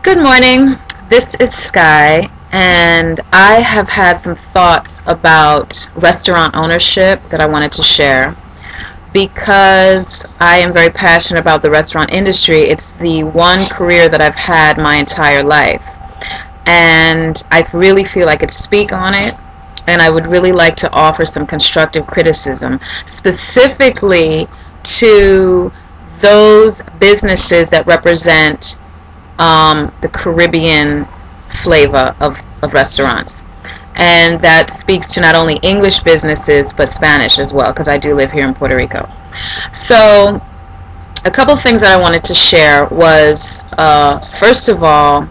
Good morning. This is Skai, and I have had some thoughts about restaurant ownership that I wanted to share because I am very passionate about the restaurant industry. It's the one career that I've had my entire life, and I really feel I could speak on it, and I would really like to offer some constructive criticism, specifically to those businesses that represent the Caribbean flavor of restaurants. And that speaks to not only English businesses, but Spanish as well, because I do live here in Puerto Rico. So a couple things that I wanted to share was, first of all,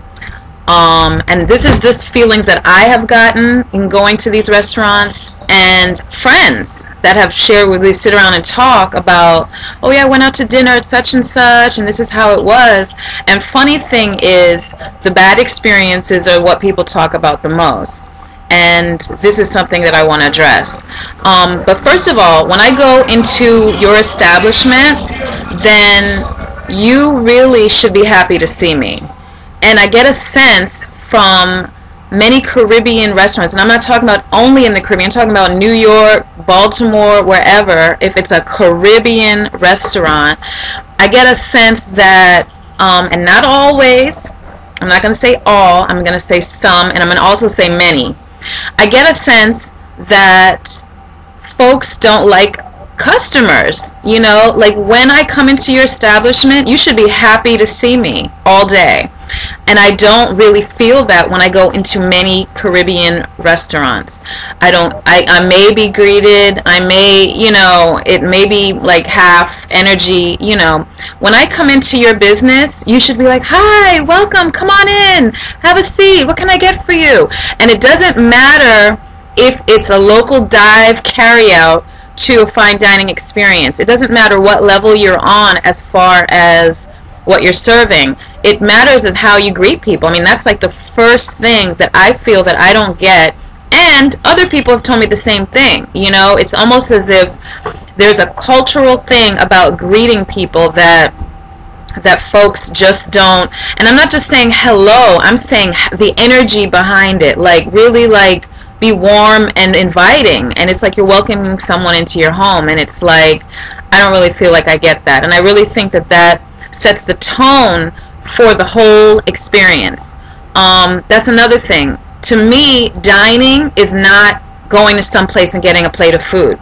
and this is just feelings that I have gotten in going to these restaurants, and friends that have shared with me, sit around and talk about, oh yeah, I went out to dinner at such and such, and this is how it was. And funny thing is, the bad experiences are what people talk about the most. And this is something that I want to address. But first of all, when I go into your establishment, then you really should be happy to see me. And I get a sense from many Caribbean restaurants, and I'm not talking about only in the Caribbean, I'm talking about New York, Baltimore, wherever. If it's a Caribbean restaurant, I get a sense that, and not always, I'm not going to say all, I'm going to say some, and I'm going to also say many. I get a sense that folks don't like customers. You know, like when I come into your establishment, you should be happy to see me all day. And I don't really feel that when I go into many Caribbean restaurants. I may be greeted, I may, it may be like half energy, When I come into your business, you should be like, hi, welcome, come on in, have a seat, what can I get for you? And it doesn't matter if it's a local dive carryout to a fine dining experience. It doesn't matter what level you're on as far as what you're serving. It matters is how you greet people. I mean, that's like the first thing that I feel that I don't get, and other people have told me the same thing. It's almost as if there's a cultural thing about greeting people that folks just don't. And I'm not just saying hello, I'm saying the energy behind it, like really like be warm and inviting, and it's like you're welcoming someone into your home, and it's like I don't really feel like I get that. And I really think that sets the tone for the whole experience. That's another thing. To me, dining is not going to some place and getting a plate of food.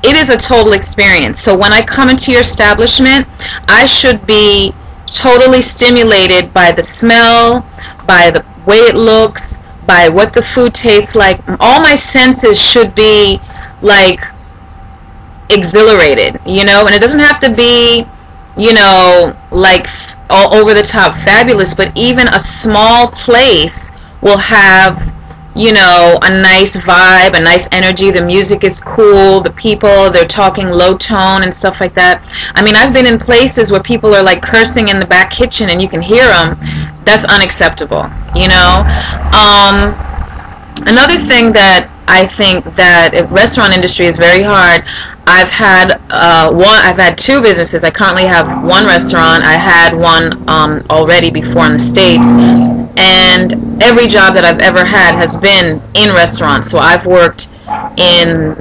It is a total experience. So when I come into your establishment, I should be totally stimulated by the smell, by the way it looks, by what the food tastes like. All my senses should be like exhilarated, and it doesn't have to be like all over the top fabulous, but even a small place will have, a nice vibe, a nice energy. The music is cool, the people, they're talking low tone and stuff like that. I mean, I've been in places where people are like cursing in the back kitchen and you can hear them. That's unacceptable, Another thing that I think that the restaurant industry is very hard. I've had two businesses. I currently have one restaurant. I had one already before in the States, and every job that I've ever had has been in restaurants. So I've worked in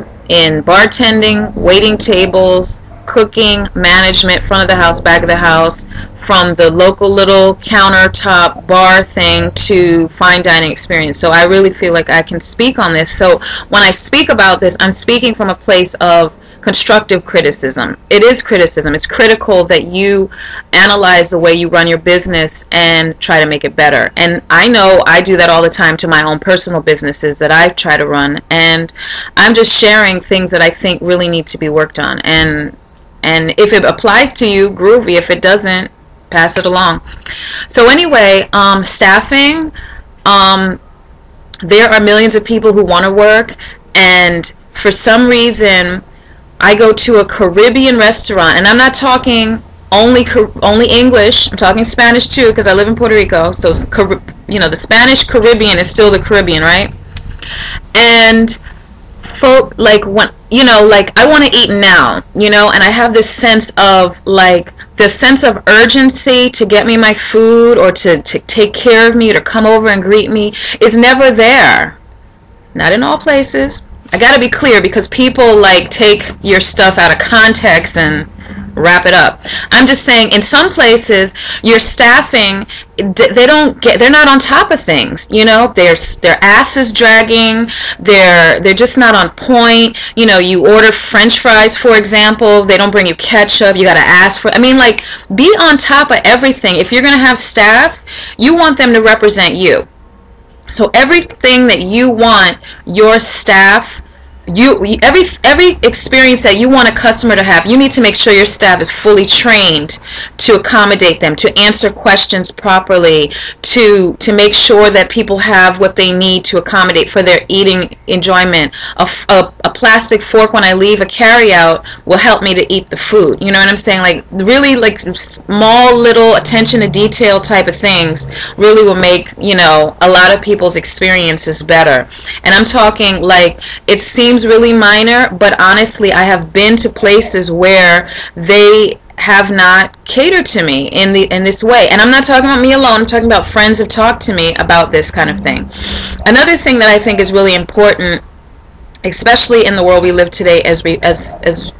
bartending, waiting tables, cooking, management, front of the house, back of the house, from the local little countertop bar thing to fine dining experience. So I really feel like I can speak on this. So when I speak about this, I'm speaking from a place of constructive criticism. It is criticism. It's critical that you analyze the way you run your business and try to make it better. And I know I do that all the time to my own personal businesses that I try to run. And I'm just sharing things that I think really need to be worked on. And if it applies to you, groovy. If it doesn't, pass it along. So anyway, staffing, there are millions of people who want to work, and for some reason I go to a Caribbean restaurant, and I'm not talking only English, I'm talking Spanish too, because I live in Puerto Rico. So the Spanish Caribbean is still the Caribbean, right? And folk, like, when like I want to eat now, and I have this sense of like the sense of urgency to get me my food or to take care of me or to come over and greet me is never there. Not in all places. I gotta be clear, because people like take your stuff out of context and wrap it up. I'm just saying, in some places, your staffing, they're not on top of things. You know, their ass is dragging. They're just not on point. You know, you order French fries, for example, they don't bring you ketchup. You gotta ask for. I mean, like, be on top of everything. If you're gonna have staff, you want them to represent you. So everything that you want your staff, every experience that you want a customer to have, you need to make sure your staff is fully trained to accommodate them, to answer questions properly, to make sure that people have what they need to accommodate for their eating enjoyment. A plastic fork when I leave a carryout will help me to eat the food. You know what I'm saying? Like, really, like, small little attention to detail type of things really will make, you know, a lot of people's experiences better. And I'm talking, like, it seems really minor, but honestly, I have been to places where they have not catered to me in this way. And I'm not talking about me alone. I'm talking about friends have talked to me about this kind of thing. Another thing that I think is really important, especially in the world we live today, as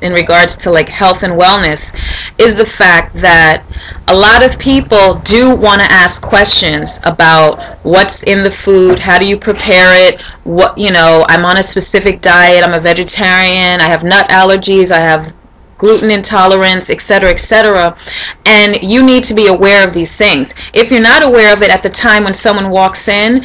in regards to like health and wellness, is the fact that a lot of people do want to ask questions about what's in the food, how do you prepare it, what, you know, I'm on a specific diet, I'm a vegetarian, I have nut allergies, I have gluten intolerance, etc., etc. And you need to be aware of these things. If you're not aware of it at the time when someone walks in,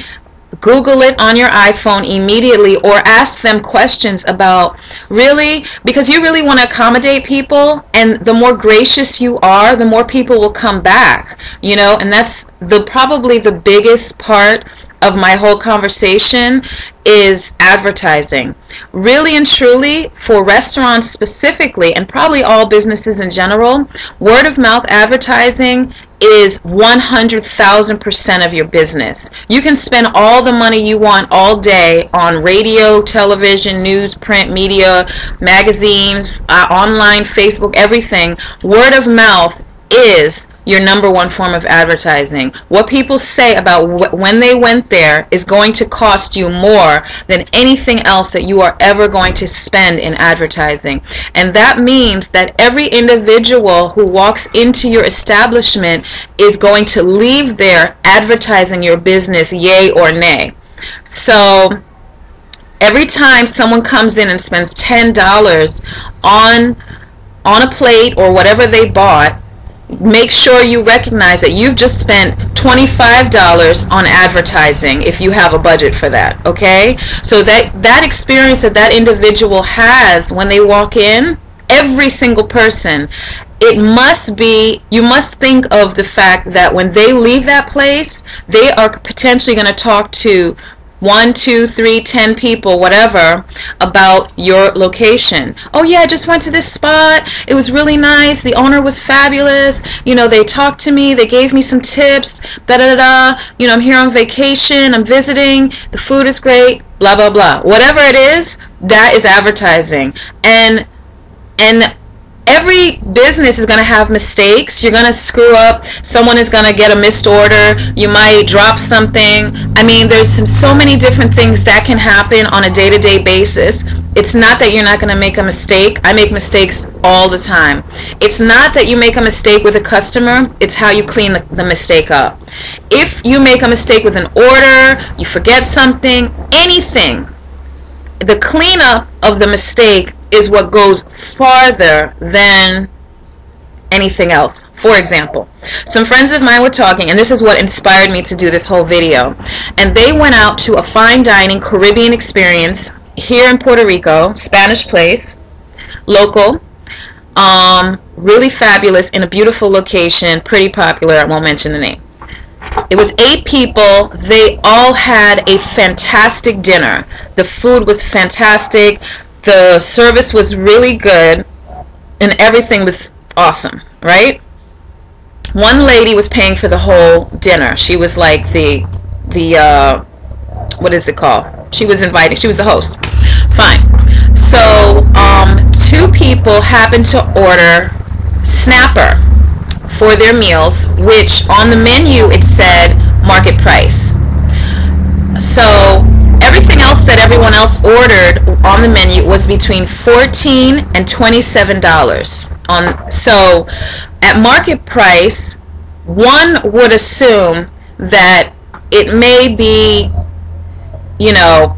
Google it on your iPhone immediately, or ask them questions about, really, because you really want to accommodate people, and the more gracious you are, the more people will come back, you know. And that's probably the biggest part of my whole conversation is advertising. Really and truly, for restaurants specifically, and probably all businesses in general, word of mouth advertising is 100,000% of your business. You can spend all the money you want all day on radio, television, news, print, media, magazines, online, Facebook, everything. Word of mouth is your #1 form of advertising. What people say about when they went there is going to cost you more than anything else that you are ever going to spend in advertising. And that means that every individual who walks into your establishment is going to leave there advertising your business, yay or nay. So every time someone comes in and spends $10 on a plate or whatever they bought, make sure you recognize that you've just spent $25 on advertising if you have a budget for that, okay? So that experience that individual has when they walk in, every single person, it must be, you must think of the fact that when they leave that place, they are potentially going to talk to 1, 2, 3, 10 people, whatever, about your location. Oh yeah, I just went to this spot. It was really nice. The owner was fabulous. You know, they talked to me. They gave me some tips. Da da da. You know, I'm here on vacation. I'm visiting. The food is great. Blah blah blah. Whatever it is, that is advertising. And every business is going to have mistakes. You're going to screw up. Someone is going to get a missed order. You might drop something. I mean, there's so many different things that can happen on a day-to-day basis. It's not that you're not going to make a mistake. I make mistakes all the time. It's not that you make a mistake with a customer. It's how you clean the mistake up. If you make a mistake with an order, you forget something, anything, the cleanup of the mistake is what goes farther than anything else. For example, some friends of mine were talking, and this is what inspired me to do this whole video, and they went out to a fine dining Caribbean experience here in Puerto Rico, Spanish place, local, really fabulous, in a beautiful location, pretty popular. I won't mention the name. It was 8 people. They all had a fantastic dinner. The food was fantastic. The service was really good, and everything was awesome, right? One lady was paying for the whole dinner. She was like the what is it called? She was inviting. She was the host. Fine. So 2 people happened to order snapper. for their meals, which on the menu it said market price. So everything else that everyone else ordered on the menu was between $14 and $27. So at market price, one would assume that it may be, you know,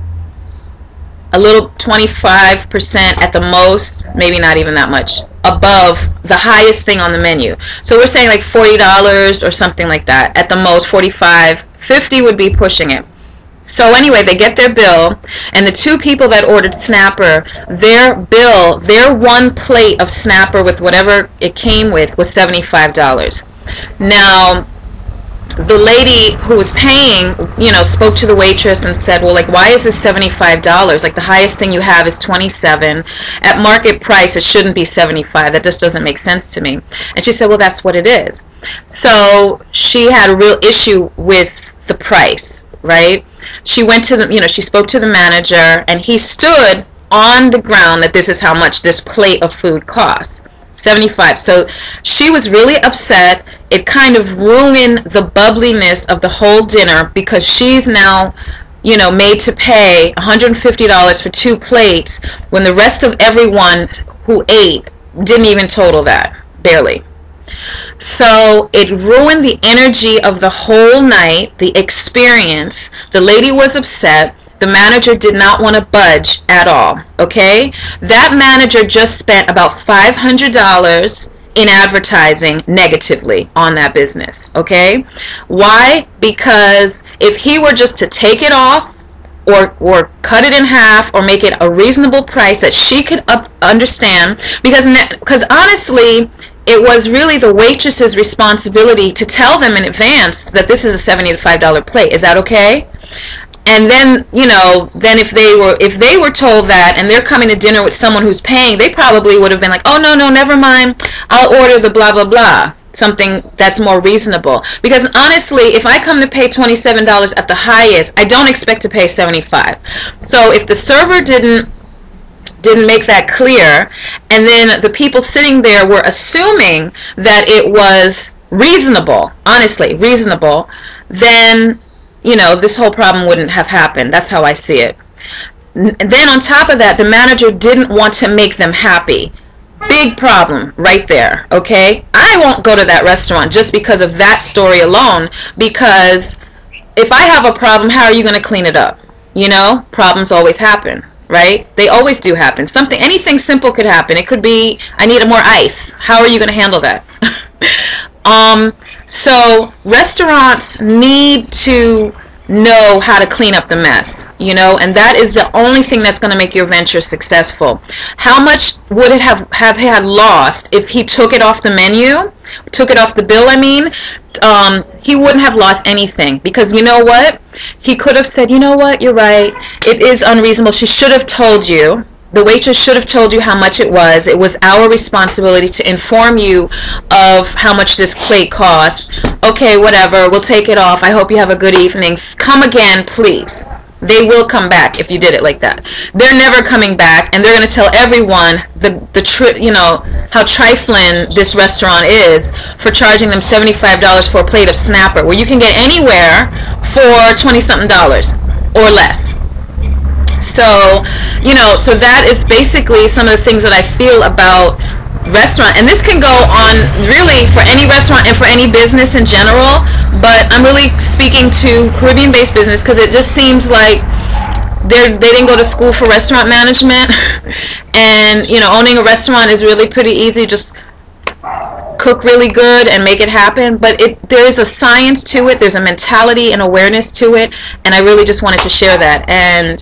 a little 25% at the most, maybe not even that much, above the highest thing on the menu. So we're saying like $40 or something like that. At the most, $45, $50 would be pushing it. So anyway, they get their bill, and the two people that ordered snapper, their bill, their one plate of snapper with whatever it came with was $75. Now, the lady who was paying, you know, spoke to the waitress and said, well, like, why is this $75? Like, the highest thing you have is $27. At market price, it shouldn't be $75. That just doesn't make sense to me. And she said, well, that's what it is. So she had a real issue with the price, right? She went to the, you know, she spoke to the manager, and he stood on the ground that this is how much this plate of food costs. $75. So she was really upset. It kind of ruined the bubbliness of the whole dinner, because she's now, you know, made to pay $150 for 2 plates when the rest of everyone who ate didn't even total that, barely. So it ruined the energy of the whole night, the experience. The lady was upset. The manager did not want to budge at all, okay? That manager just spent about $500 in advertising negatively on that business, okay? Why? Because if he were just to take it off or cut it in half or make it a reasonable price that she could understand, because honestly, it was really the waitress's responsibility to tell them in advance that this is a $75 plate. Is that okay? And then, you know, then if they were told that and they're coming to dinner with someone who's paying, they probably would have been like, oh, no, never mind, I'll order the blah, blah, blah, something that's more reasonable. Because honestly, if I come to pay $27 at the highest, I don't expect to pay $75. So if the server didn't make that clear, and then the people sitting there were assuming that it was reasonable, honestly, reasonable, then, you know, this whole problem wouldn't have happened. That's how I see it. And then on top of that, the manager didn't want to make them happy. Big problem right there, okay? I won't go to that restaurant just because of that story alone, because if I have a problem, how are you going to clean it up? You know, problems always happen, right? They always do happen. Anything simple could happen. It could be, I need more ice. How are you going to handle that? So restaurants need to know how to clean up the mess, you know, and that is the only thing that's going to make your venture successful. How much would it have had lost if he took it off the menu, took it off the bill, I mean? He wouldn't have lost anything, because you know what? He could have said, you know what, you're right, it is unreasonable, she should have told you. The waitress should have told you how much it was. It was our responsibility to inform you of how much this plate costs. Okay, whatever, we'll take it off. I hope you have a good evening. Come again, please. They will come back if you did it like that. They're never coming back, and they're going to tell everyone you know, how trifling this restaurant is for charging them $75 for a plate of snapper, where you can get anywhere for $20-something or less. So, you know, so that is basically some of the things that I feel about restaurant. And this can go on really for any restaurant and for any business in general, but I'm really speaking to Caribbean-based business because it just seems like they didn't go to school for restaurant management. And, you know, owning a restaurant is really pretty easy. Just cook really good and make it happen, but there is a science to it, there's a mentality and awareness to it, and I really just wanted to share that. And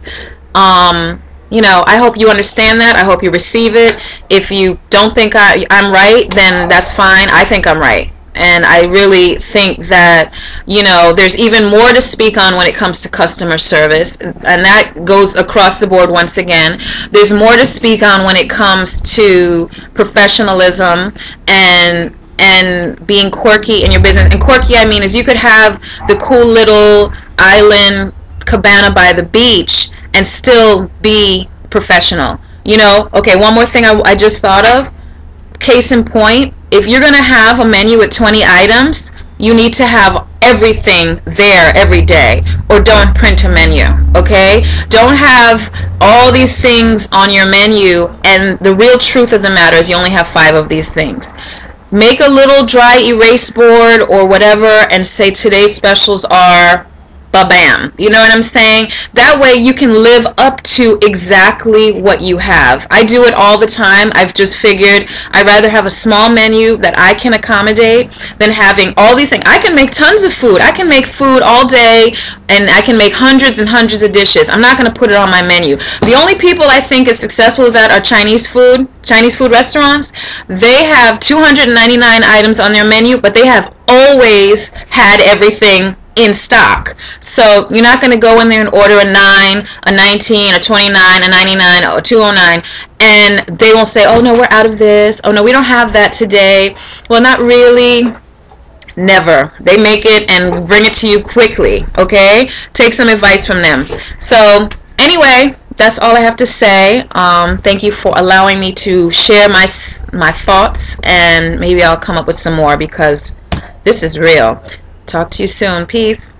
you know, I hope you understand that. I hope you receive it. If you don't think I'm right, then that's fine. I think I'm right. And I really think that, you know, there's even more to speak on when it comes to customer service. And that goes across the board once again. There's more to speak on when it comes to professionalism and being quirky in your business. And quirky, I mean, is you could have the cool little island cabana by the beach and still be professional. You know, okay, one more thing I just thought of. Case in point, if you're going to have a menu with 20 items, you need to have everything there every day, or don't print a menu, okay? Don't have all these things on your menu, and the real truth of the matter is you only have 5 of these things. Make a little dry erase board or whatever and say today's specials are ba-bam. You know what I'm saying? That way you can live up to exactly what you have. I do it all the time. I've just figured I'd rather have a small menu that I can accommodate than having all these things. I can make tons of food. I can make food all day, and I can make hundreds and hundreds of dishes. I'm not going to put it on my menu. The only people I think as successful as that are Chinese food restaurants. They have 299 items on their menu, but they have always had everything in stock. So you're not going to go in there and order a 9, a 19, a 29, a 99, or a 209, and they won't say, oh no, we're out of this. Oh no, we don't have that today. Well, not really. Never. They make it and bring it to you quickly, okay? Take some advice from them. So anyway, that's all I have to say. Thank you for allowing me to share my thoughts, and maybe I'll come up with some more because this is real. Talk to you soon. Peace.